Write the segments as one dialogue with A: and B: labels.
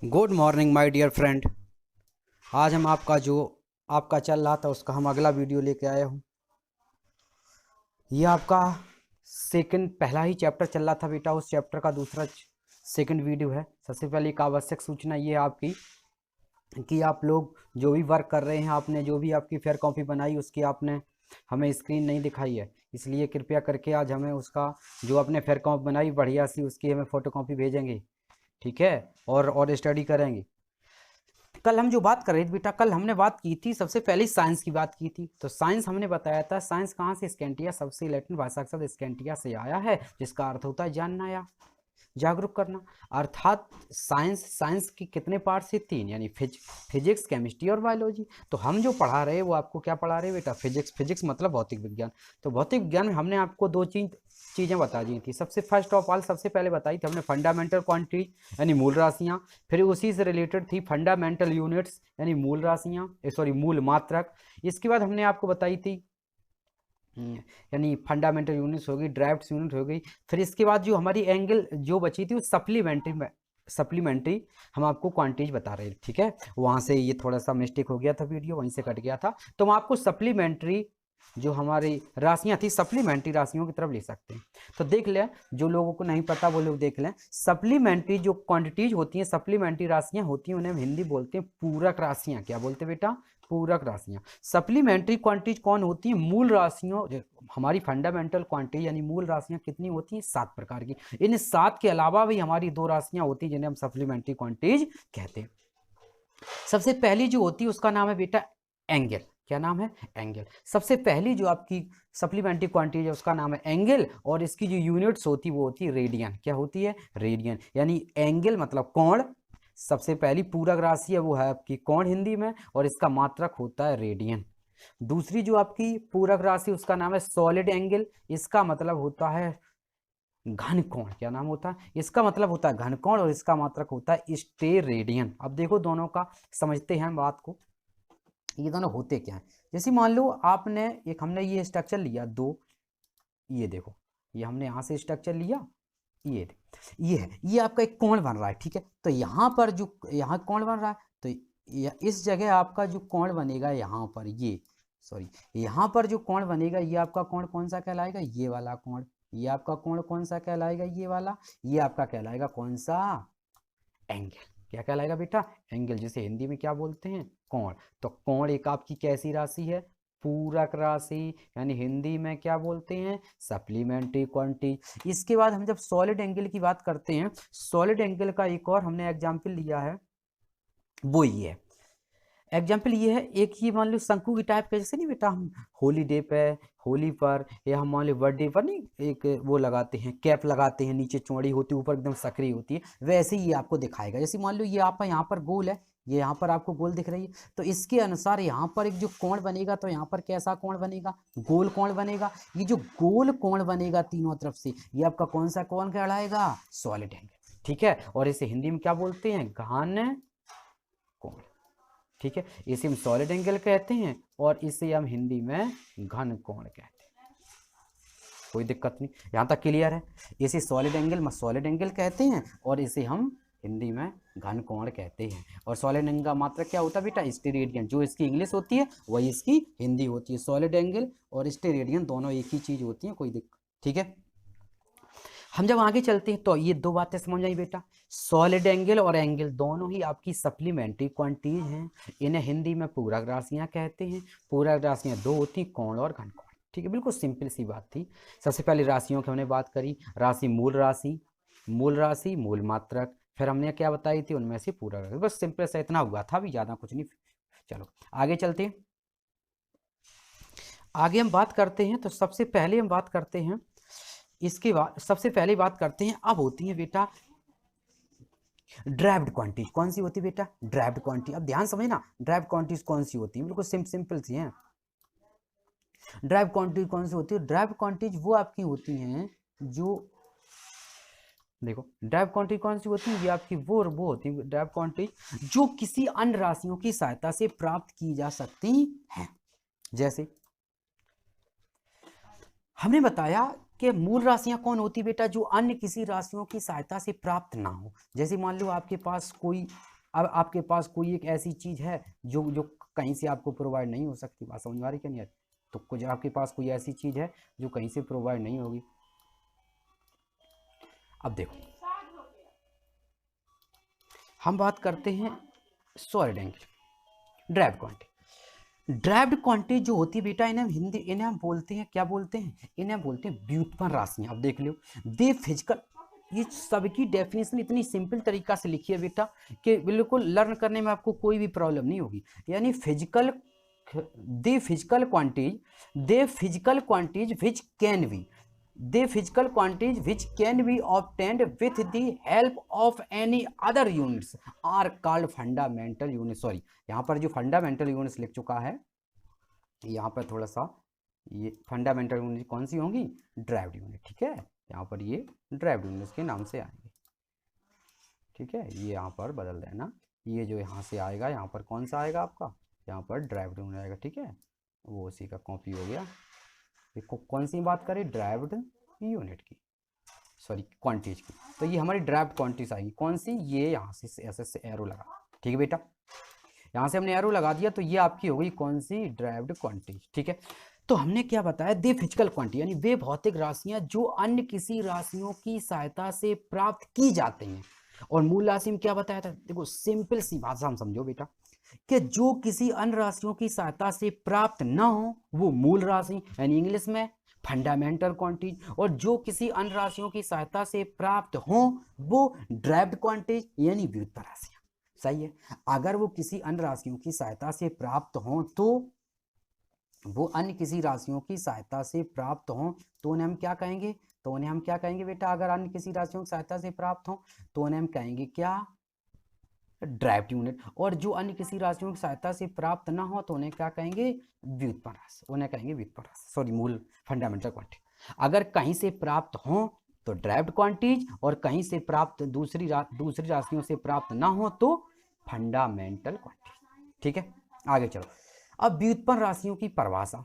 A: Good morning my dear friend. आज हम आपका चल रहा था उसका हम अगला वीडियो लेके आया हूँ। ये आपका पहला ही चैप्टर चल रहा था बेटा, उस चैप्टर का दूसरा सेकंड वीडियो है। सबसे पहले एक आवश्यक सूचना ये है आपकी कि आप लोग जो भी वर्क कर रहे हैं, आपने जो भी आपकी फेयर कॉपी बनाई उसकी आपने हमें स्क्रीन नहीं दिखाई है, इसलिए कृपया करके आज हमें उसका जो आपने फेयर कॉपी बनाई बढ़िया सी उसकी हमें फ़ोटो कॉपी भेजेंगे, ठीक है। और स्टडी करेंगे। कल हम जो बात कर रहे थे बेटा, कल हमने बात की थी, सबसे पहले साइंस की बात की थी। तो साइंस हमने बताया था, साइंस कहाँ से, स्कैंटिया सबसे लैटिन भाषा का शब्द स्कैंटिया से आया है, जिसका अर्थ होता है जानना या जागरूक करना। अर्थात साइंस की कितने पार्ट से, तीन, यानी फिजिक्स, केमिस्ट्री और बायोलॉजी। तो हम जो पढ़ा रहे हैं वो आपको क्या पढ़ा रहे हैं बेटा, फिजिक्स मतलब भौतिक विज्ञान। तो भौतिक विज्ञान में हमने आपको दो चीज़ें बता दी थी। फर्स्ट ऑफ ऑल सबसे पहले बताई थी हमने फंडामेंटल क्वांटिटी यानी मूल राशियाँ। फिर उसी से रिलेटेड थी फंडामेंटल यूनिट्स यानी मूल राशियाँ, मूल मात्रक। इसके बाद हमने आपको बताई थी यानी फंडामेंटल यूनिट्स हो गई, ड्राइव्ड यूनिट हो गई। फिर इसके बाद जो हमारी एंगल जो बची थी वो सप्लीमेंट्री हम आपको क्वांटिटीज बता रहे हैं, ठीक है। वहाँ से ये थोड़ा सा मिस्टेक हो गया था, वीडियो वहीं से कट गया था। तो हम आपको सप्लीमेंट्री जो हमारी राशियाँ थी, सप्लीमेंट्री राशियों की तरफ ले सकते हैं। तो देख लें, जो लोगों को नहीं पता वो लोग देख लें। सप्लीमेंट्री जो क्वांटिटीज होती हैं, सप्लीमेंट्री राशियाँ होती हैं, उन्हें हम हिंदी बोलते हैं पूरक राशियाँ। क्या बोलते हैं बेटा, पूरक राशियाँ। सप्लीमेंट्री क्वांटिटीज कौन होती हैं, मूल राशियों। हमारी फंडामेंटल क्वांटिटी यानी मूल राशियाँ कितनी होती हैं, 7 प्रकार की। इन 7 के अलावा भी हमारी 2 राशियाँ होती हैं जिन्हें हम सप्लीमेंट्री क्वांटिटीज कहते हैं। सबसे पहली जो होती है उसका नाम है बेटा एंगल। क्या नाम है, एंगल। सबसे पहली जो आपकी सप्लीमेंट्री क्वांटिटी है उसका नाम है एंगल, और इसकी जो यूनिट्स होती है वो होती है रेडियन। क्या होती है, रेडियन। यानी एंगल मतलब कोण। सबसे पहली पूरक राशि है वो है आपकी कोण हिंदी में, और इसका मात्रक होता है रेडियन। दूसरी जो आपकी पूरक राशि उसका नाम है सॉलिड एंगल। इसका मतलब होता है घन कोण। क्या नाम होता है, इसका मतलब होता है घन कोण, और इसका मात्रक होता है स्टेरेडियन। अब देखो दोनों का समझते हैं बात को, ये दोनों होते क्या है। जैसे मान लो आपने हमने ये स्ट्रक्चर लिया दो, ये देखो, ये हमने यहाँ से स्ट्रक्चर लिया, ये है, ये आपका एक कोण बन रहा है, ठीक है। तो यहाँ पर जो यहाँ कोण बन रहा है, तो इस जगह आपका जो कोण बनेगा यहाँ पर, यहाँ पर जो कोण बनेगा ये आपका कोण कौन सा कहलाएगा, ये वाला कोण। ये आपका कोण कौन सा कहलाएगा, ये वाला। ये आपका कहलाएगा कौन सा, एंगल। क्या कहलाएगा बेटा, एंगल, जिसे हिंदी में क्या बोलते हैं, कोण। तो कोण एक आपकी कैसी राशि है, पूरक राशि, यानी हिंदी में क्या बोलते हैं, सप्लीमेंट्री क्वांटिटी। इसके बाद हम जब सॉलिड एंगल की बात करते हैं, सॉलिड एंगल का एक और हमने एग्जाम्पल लिया है, वो ये है। एग्जाम्पल ये है, एक ही मान लो शंकु की टाइप का, जैसे नहीं बेटा हम होली डे पे, होली पर, या हम मान लो बर्थडे पर नहीं एक वो लगाते हैं, कैप लगाते हैं, नीचे चौड़ी होती है, ऊपर एकदम सकरी होती है, वैसे ही ये आपको दिखाएगा। जैसे मान लो ये आपका यहाँ पर गोल है, ये यहाँ पर आपको गोल दिख रही है, तो इसके अनुसार यहाँ पर एक जो कोण बनेगा, तो यहाँ पर कैसा कोण बनेगा, गोल कोण बनेगा। ये जो गोल कोण बनेगा तीनों तरफ से, ये आपका कौन सा कोण कहलाएगा, सॉलिड एंगल, ठीक है। और इसे हिंदी में क्या बोलते हैं, घन कोण, ठीक है। इसे हम सॉलिड एंगल कहते हैं, और इसे हम हिंदी में घन कोण कहते हैं। कोई दिक्कत नहीं, यहाँ तक क्लियर है। इसे सॉलिड एंगल कहते हैं, और इसे हम हिंदी में घन कोण कहते हैं। और सॉलिड एंगल का मात्रक क्या होता है बेटा, स्टेरेडियन। जो इसकी इंग्लिश होती है वही इसकी हिंदी होती है। सॉलिड एंगल और स्टेरेडियन दोनों एक ही चीज होती है, कोई दिक्कत, ठीक है। हम जब आगे चलते हैं तो ये दो बातें समझ आई बेटा, सॉलिड एंगल और एंगल दोनों ही आपकी सप्लीमेंट्री क्वांटिटीज हैं। इन्हें हिंदी में पूरक राशियां कहते हैं। पूरक राशियां दो होती, कोण और घन कोण, ठीक है। बिल्कुल सिंपल सी बात थी। सबसे पहले राशियों की हमने बात करी, मूल राशि, मूल मात्रक। फिर हमने क्या बताई थी, उनमें से पूरक राशि। बस सिंपल सा इतना हुआ था, भी ज़्यादा कुछ नहीं। चलो आगे चलते हैं। आगे हम बात करते हैं, तो सबसे पहले हम बात करते हैं, इसके बाद सबसे पहले बात करते हैं, अब होती है बेटा ड्राइव्ड क्वांटिटी। कौन सी होती है बेटा, ड्राइव्ड क्वांटिटी। अब ध्यान समझना, ड्राइव्ड क्वांटिटीज कौन सी होती है, बिल्कुल सिंपल सी हैं। ड्राइव क्वांटिटी कौन सी होती है, ड्राइव क्वांटिटीज वो आपकी होती हैं जो, देखो ड्राइव क्वांटिटी कौन सी होती है, ये आपकी वो होती है ड्राइव क्वांटिटी जो किसी अन्य राशियों की सहायता से प्राप्त की जा सकती हैं। जैसे हमने बताया कि मूल राशियां कौन होती बेटा, जो अन्य किसी राशियों की सहायता से प्राप्त ना हो। जैसे मान लो आपके पास कोई अब आपके पास कोई एक ऐसी चीज़ है जो जो कहीं से आपको प्रोवाइड नहीं हो सकती, बात समझ में आ रही क्या नहीं आ रही? तो कुछ आपके पास कोई ऐसी चीज़ है जो कहीं से प्रोवाइड नहीं होगी। अब देखो हम बात करते हैं solid angle derived quantity. Derived quantity जो होती है बेटा, इन्हें हम बोलते हैं, क्या बोलते हैं? इन्हें बोलते हैं व्युत्पन्न राशियां। अब देख लो, दे फिजिकल, ये सबकी डेफिनेशन इतनी सिंपल तरीका से लिखी है बेटा कि बिल्कुल लर्न करने में आपको कोई भी प्रॉब्लम नहीं होगी। यानी physical, the physical quantities, the physical quantities which can be, the physical quantities which can be obtained with the help of any other units are called fundamental unit. Sorry, यहाँ पर जो फंडामेंटल यूनिट्स लिख चुका है, यहाँ पर थोड़ा सा ये फंडामेंटल यूनिट कौन सी होंगी? Derived unit. ठीक है, यहाँ पर ये ड्राइव्ड यूनिट्स के नाम से आएंगे। ठीक है, ये यहाँ पर बदल देना, ये जो यहाँ से आएगा, यहाँ पर कौन सा आएगा आपका? यहाँ पर ड्राइव्ड यूनिट आएगा। ठीक है, वो उसी का कॉपी हो गया। देखो कौन सी बात करें? ड्राइव्ड यूनिट की, सॉरी क्वांटिटीज की। तो ये हमारी ड्राइव्ड क्वांटिटीज आएगी। कौन सी? ये यहाँ से ऐसे एरो लगा। ठीक है बेटा, यहाँ से हमने एरो लगा दिया, तो ये आपकी हो गई कौन सी? Derived quantities. ठीक है, तो हमने क्या बताया? दे फिजिकल क्वांटिटी, यानी वे भौतिक राशियां जो अन्य किसी राशियों की सहायता से प्राप्त की जाती हैं। और मूल राशि में क्या बताया था? देखो सिंपल सी भाषा हम समझो बेटा, कि जो किसी अन्य राशियों की सहायता से प्राप्त न हो वो मूल राशि, यानी इंग्लिश में फंडामेंटल क्वांटिटी। और जो किसी अन्य राशियों की सहायता से प्राप्त हो वो ड्राइव्ड क्वांटिटी, यानी व्युत्पन्न राशियां। सही है, अगर वो किसी अन्य राशियों की सहायता से प्राप्त हो तो वो अन्य किसी राशियों की सहायता से प्राप्त हो तो उन्हें हम क्या कहेंगे? तो उन्हें हम क्या कहेंगे बेटा? अगर अन्य किसी राशियों की सहायता से प्राप्त हो तो उन्हें हम कहेंगे क्या? Derived unit. और जो अन्य किसी राशियों की सहायता से प्राप्त ना हो तो उन्हें क्या कहेंगे? व्युत्पन्न राशि, उन्हें कहेंगे व्युत्पन्न राशि, सॉरी मूल फंडामेंटल क्वांटिटी। अगर कहीं से प्राप्त हो तो ड्राइव्ड क्वांटिटीज, और कहीं से प्राप्त दूसरी राशियों से प्राप्त ना हो तो फंडामेंटल क्वांटिटी। ठीक है, आगे चलो। अब व्युत्पन्न राशियों की परिभाषा,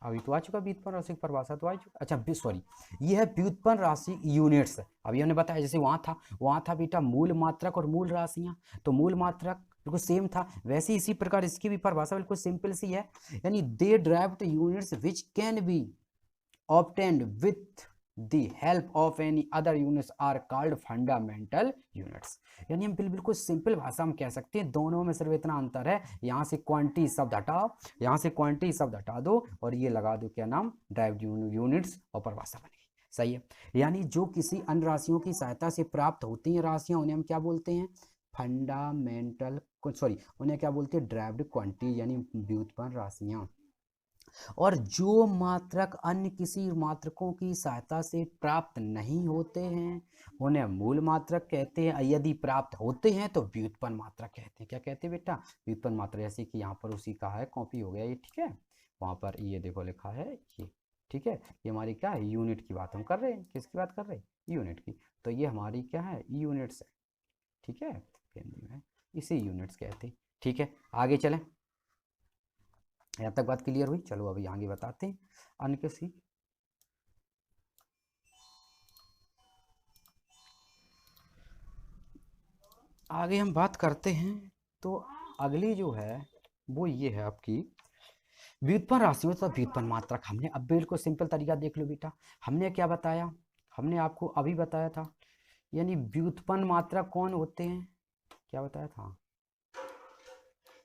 A: अभी तो आ चुका, व्युत्पन्न राशि की परिभाषा तो आ चुका। अच्छा सॉरी, ये है व्युत्पन्न राशि यूनिट्स। अभी हमने बताया, जैसे वहां था बेटा मूल मात्रक और मूल राशियां, तो मूल मात्रक बिल्कुल सेम था, वैसे इसी प्रकार इसकी भी परिभाषा बिल्कुल सिंपल सी है। यानी the derived units which can be obtained with the help of any other units are called fundamental units। यानी हम बिल्कुल सिंपल भाषा में कह सकते हैं, दोनों में सिर्फ इतना अंतर है, यहाँ से क्वांटिटी शब्द हटाओ, यहाँ से क्वांटिटी शब्द हटा दो और ये लगा दो क्या नाम? ड्राइव्ड यूनिट्स, और परिभाषा बनेगी। सही है, यानी जो किसी अन्य राशियों की सहायता से प्राप्त होती हैं राशियां उन्हें हम क्या बोलते हैं? फंडामेंटल, सॉरी उन्हें क्या बोलते हैं? ड्राइव्ड क्वांटिटी, यानी व्युत्पन्न राशियां। और जो मात्रक अन्य किसी मात्रकों की सहायता से प्राप्त नहीं होते हैं उन्हें मूल मात्रक कहते हैं, यदि प्राप्त होते हैं तो व्युत्पन्न मात्रक कहते हैं। क्या कहते हैं बेटा? व्युत्पन्न मात्रक। जैसे कि यहाँ पर उसी का है, कॉपी हो गया ये। ठीक है, वहाँ पर ये देखो लिखा है ये। ठीक है, ये हमारी क्या है? यूनिट की बात हम कर रहे हैं। किसकी बात कर रहे हैं? यूनिट की। तो ये हमारी क्या है? यूनिट्स है। ठीक है, हिंदी में इसे यूनिट्स कहते हैं। ठीक है, आगे चलें, यहाँ तक बात क्लियर हुई? चलो अभी आगे बताते हैं अन्य किसी। आगे हम बात करते हैं, तो अगली जो है वो ये है आपकी व्युत्पन्न राशियों तथा व्युत्पन्न मात्रक। हमने अब बिल्कुल सिंपल तरीका देख लो बेटा, हमने क्या बताया? हमने आपको अभी बताया था, यानी व्युत्पन्न मात्रक कौन होते हैं? क्या बताया था?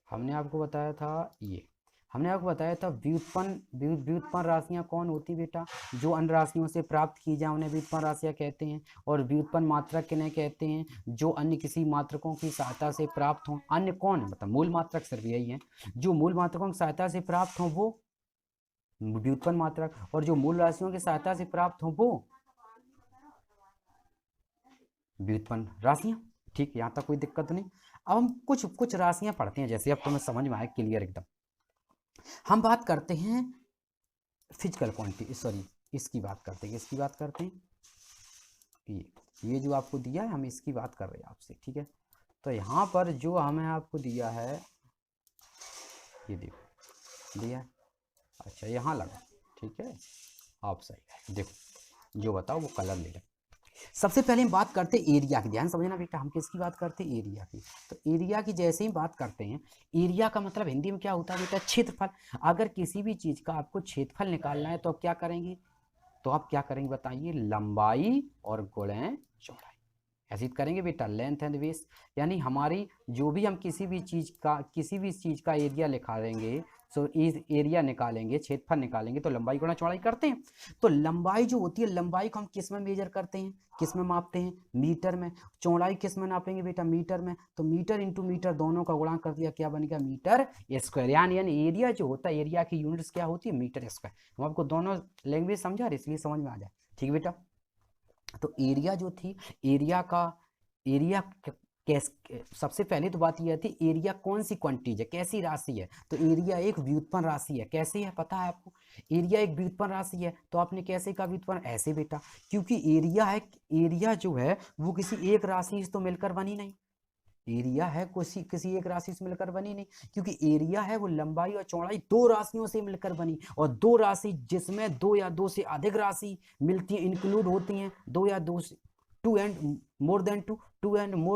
A: हमने आपको बताया था ये, हमने आपको बताया था व्युत्पन्न राशियां कौन होती बेटा? जो अन्य राशियों से प्राप्त की जाए उन्हें व्युत्पन्न राशियां कहते हैं। और व्युत्पन्न मात्रक किन्हें कहते हैं? जो अन्य किसी मात्रकों की सहायता से प्राप्त हों। अन्य कौन है? मतलब मूल मात्रक सिर्फ यही है, जो मूल मात्रकों की सहायता से प्राप्त हों वो व्युत्पन्न मात्रक, और जो मूल राशियों की सहायता से प्राप्त हों वो व्युत्पन्न राशियां। ठीक, यहाँ तक कोई दिक्कत नहीं। अब हम कुछ कुछ राशियां पढ़ते हैं, जैसे अब तुम्हें समझ में आए क्लियर एकदम। हम बात करते हैं फिजिकल क्वांटिटी, सॉरी इसकी बात करते हैं, इसकी बात करते हैं, ये जो आपको दिया है हम इसकी बात कर रहे हैं आपसे। ठीक है, तो यहाँ पर जो हमें आपको दिया है, ये देखो दिया है। अच्छा यहाँ लगा, ठीक है आप सही है, देखो जो बताओ वो कलर ले लें। सबसे पहले हम बात करते हैं एरिया की। ध्यान समझना बेटा, हम किसकी बात करते हैं? एरिया की। तो एरिया की जैसे ही बात करते हैं, एरिया का मतलब हिंदी में क्या होता है बेटा? क्षेत्रफल। अगर किसी भी चीज का आपको क्षेत्रफल निकालना है तो आप क्या करेंगे? तो आप क्या करेंगे बताइए? लंबाई और गुणे चौड़ाई, ऐसे करेंगे बेटा, लेंथ एंड बेस। यानी हमारी जो भी हम किसी भी चीज का एरिया लिखा देंगे, सो इस एरिया निकालेंगे, क्षेत्रफल निकालेंगे, तो लंबाई गुणा चौड़ाई करते हैं। तो लंबाई जो होती है, लंबाई को हम किस में मेजर करते हैं? किस में मापते हैं? मीटर में। चौड़ाई किस में नापेंगे बेटा? मीटर में। तो मीटर इंटू मीटर दोनों का गुणा कर दिया, क्या बन गया? Metre square. यानी एरिया जो होता है, एरिया की यूनिट्स क्या होती है? Metre square. हम आपको दोनों लैंग्वेज समझा रहे, इसलिए समझ में आ जाए। ठीक बेटा, तो एरिया जो थी, एरिया कैस सबसे पहले तो बात यह थी, एरिया कौन सी क्वांटिटी है, कैसी राशि है? तो एरिया एक व्युत्पन्न राशि है। कैसे है पता है आपको? एरिया एक व्युत्पन्न राशि है। तो आपने कैसे का व्युत्पन्न? ऐसे बेटा, क्योंकि एरिया जो है वो किसी एक राशि से तो मिलकर बनी नहीं। एरिया है किसी एक राशि से मिलकर बनी नहीं, क्योंकि एरिया है वो लंबाई और चौड़ाई दो राशियों से मिलकर बनी। और दो राशि जिसमें दो या दो से अधिक राशि मिलती है, इंक्लूड होती हैं, दो या दो से two and more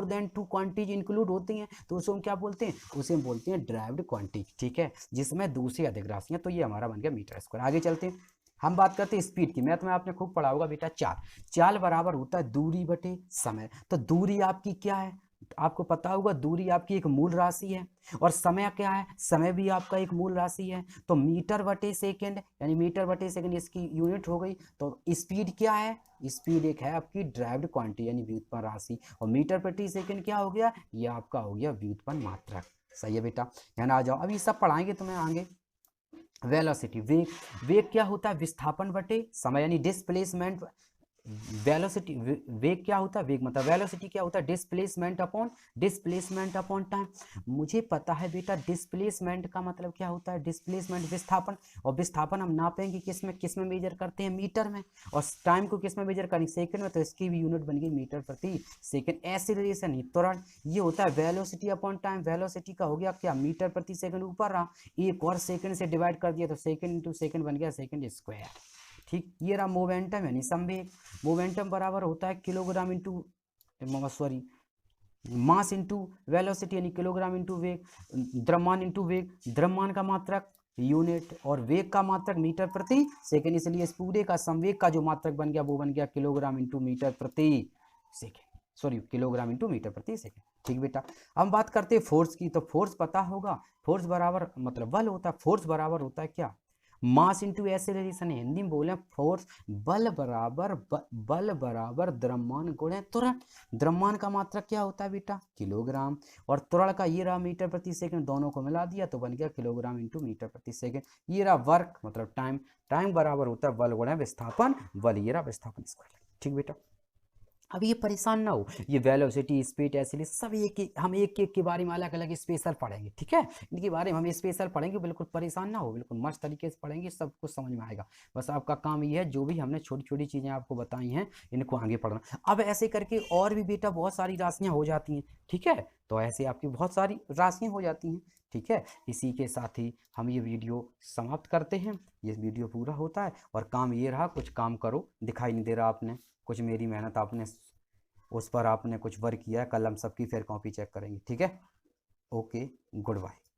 A: than two quantities include होती हैं, तो उसे हम क्या बोलते हैं? उसे हम बोलते हैं ड्राइव्ड क्वांटिटी। ठीक है, जिसमें दो से अधिक राशियां। तो ये हमारा बन गया मीटर स्क्वायर। आगे चलते हैं, हम बात करते हैं स्पीड की। मैथ में आपने खूब पढ़ा होगा बेटा, चाल बराबर होता है दूरी बटे समय। तो दूरी आपकी क्या है? आपको पता होगा, दूरी आपकी एक मूल राशि है। और समय क्या है? समय भी आपका एक मूल राशि है। तो मीटर बटे सेकेंड, यानी मीटर बटे सेकेंड इसकी यूनिट हो गई। तो स्पीड क्या है? स्पीड एक है आपकी ड्राइव्ड क्वांटिटी, यानी व्युत्पन्न राशि। और मीटर प्रति सेकेंड क्या हो गया? ये आपका हो गया व्युत्पन्न मात्रक। सही है बेटा, यहाँ आ जाओ। अब ये सब पढ़ाएंगे तुम्हें आगे। वेलोसिटी, वेग। वेग क्या होता है? विस्थापन बटे समय, यानी डिस्प्लेसमेंट। वेलोसिटी, वेग क्या होता है? वेग मतलब वेलोसिटी क्या होता है? Displacement upon time. मुझे पता है बेटा, डिस्प्लेसमेंट का मतलब क्या होता है? डिस्प्लेसमेंट विस्थापन। और विस्थापन हम नापेंगे किस में मेजर करते हैं? मीटर में। और टाइम को किस में मेजर करेंगे? सेकंड में। तो इसकी भी यूनिट बन गई मीटर प्रति सेकंड। एक्सीलरेशन ही त्वरण, ये होता है वेलोसिटी अपॉन टाइम। वेलोसिटी का हो गया क्या? मीटर प्रति सेकंड ऊपर रहा, एक और सेकंड से डिवाइड कर दिया, तो सेकंड इंटू सेकंड बन गया सेकंड स्क्वायर। ठीक, ये रहा मोमेंटम यानी संवेग। मोमेंटम बराबर होता है kilogram into sorry mass into velocity, यानी किलोग्राम इंटू वेग। द्रव्यमान इंटू वेग, द्रव्यमान का मात्रक यूनिट और वेग का मात्रक मीटर प्रति सेकंड, इसलिए इस पूरे का संवेग का जो मात्रक बन गया वो बन गया किलोग्राम इंटू मीटर प्रति second, sorry kilogram into metre प्रति सेकंड। ठीक बेटा, हम बात करते हैं फोर्स की। तो फोर्स पता होगा, फोर्स बराबर मतलब बल होता है। फोर्स बराबर होता है क्या? Mass into acceleration. हिंदी में बोले फोर्स, बल बराबर द्रव्यमान गुणे त्वरण। द्रव्यमान का मात्रक क्या होता है बेटा? किलोग्राम। और त्वरण का ये रहा मीटर प्रति सेकंड, दोनों को मिला दिया तो बन गया किलोग्राम इंटू मीटर प्रति सेकंड। ये रहा वर्क मतलब टाइम। टाइम बराबर होता है बल गुणे विस्थापन बल, ये रहा विस्थापन स्क्वायर। ठीक बेटा, अब ये परेशान ना हो, ये वेलोसिटी, स्पीड, एक्सीलरेशन सब हम एक एक के बारे में अलग अलग स्पेशल पढ़ेंगे। ठीक है, इनके बारे में हम स्पेशल पढ़ेंगे, बिल्कुल परेशान ना हो, बिल्कुल मस्त तरीके से पढ़ेंगे, सब कुछ समझ में आएगा। बस आपका काम ये है, जो भी हमने छोटी छोटी चीज़ें आपको बताई हैं इनको आगे पढ़ना। अब ऐसे करके और भी बेटा बहुत सारी राशियाँ हो जाती हैं। ठीक है, तो ऐसे आपकी बहुत सारी राशियाँ हो जाती हैं। ठीक है, इसी के साथ ही हम ये वीडियो समाप्त करते हैं। ये वीडियो पूरा होता है और काम ये रहा, कुछ काम करो। दिखाई नहीं दे रहा आपने कुछ, मेरी मेहनत आपने उस पर आपने कुछ वर्क किया है। कल हम सबकी फिर कॉपी चेक करेंगे। ठीक है, ओके, गुड बाय।